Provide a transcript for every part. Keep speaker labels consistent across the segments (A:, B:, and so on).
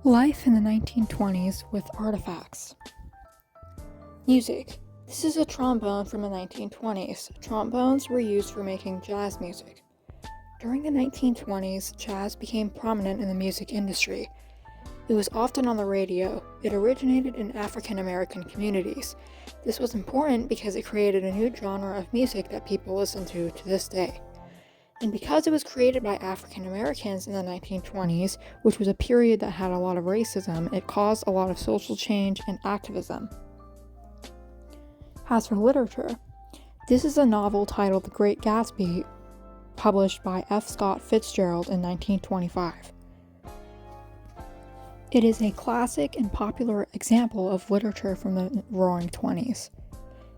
A: Life in the 1920s with artifacts. Music. This is a trombone from the 1920s. Trombones were used for making jazz music. During the 1920s, jazz became prominent in the music industry. It was often on the radio. It originated in African American communities. This was important because it created a new genre of music that people listen to this day. And because it was created by African Americans in the 1920s, which was a period that had a lot of racism, it caused a lot of social change and activism. As for literature, this is a novel titled The Great Gatsby, published by F. Scott Fitzgerald in 1925. It is a classic and popular example of literature from the Roaring Twenties.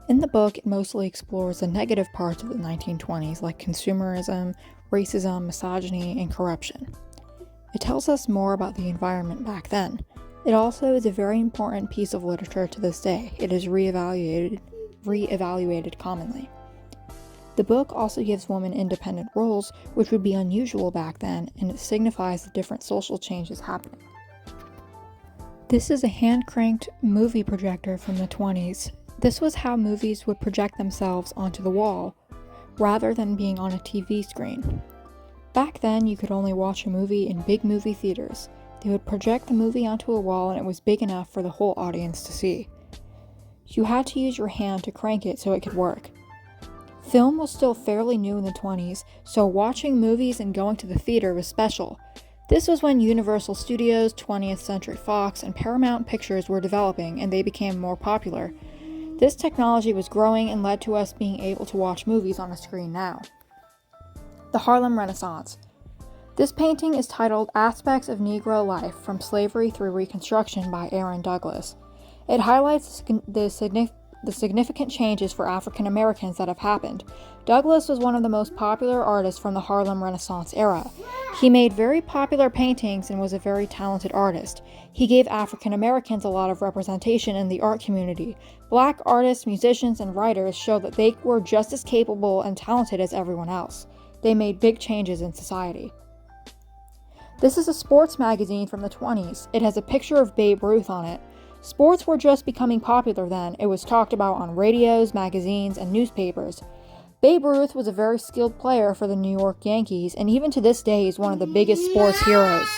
A: In the book, it mostly explores the negative parts of the 1920s, like consumerism, racism, misogyny, and corruption. It tells us more about the environment back then. It also is a very important piece of literature to this day. It is reevaluated commonly. The book also gives women independent roles, which would be unusual back then, and it signifies the different social changes happening. This is a hand-cranked movie projector from the 20s. This was how movies would project themselves onto the wall, rather than being on a TV screen. Back then, you could only watch a movie in big movie theaters. They would project the movie onto a wall and it was big enough for the whole audience to see. You had to use your hand to crank it so it could work. Film was still fairly new in the 20s, so watching movies and going to the theater was special. This was when Universal Studios, 20th Century Fox, and Paramount Pictures were developing and they became more popular. This technology was growing and led to us being able to watch movies on a screen now. The Harlem Renaissance. This painting is titled Aspects of Negro Life from Slavery Through Reconstruction by Aaron Douglas. It highlights the significant changes for African Americans that have happened. Douglas was one of the most popular artists from the Harlem Renaissance era. He made very popular paintings and was a very talented artist. He gave African Americans a lot of representation in the art community. Black artists, musicians, and writers showed that they were just as capable and talented as everyone else. They made big changes in society. This is a sports magazine from the 20s. It has a picture of Babe Ruth on it. Sports were just becoming popular then. It was talked about on radios, magazines, and newspapers. Babe Ruth was a very skilled player for the New York Yankees, and even to this day is one of the biggest sports heroes.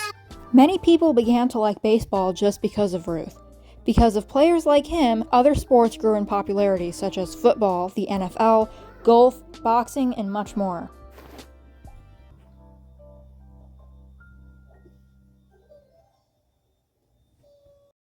A: Many people began to like baseball just because of Ruth. Because of players like him, other sports grew in popularity, such as football, the NFL, golf, boxing, and much more.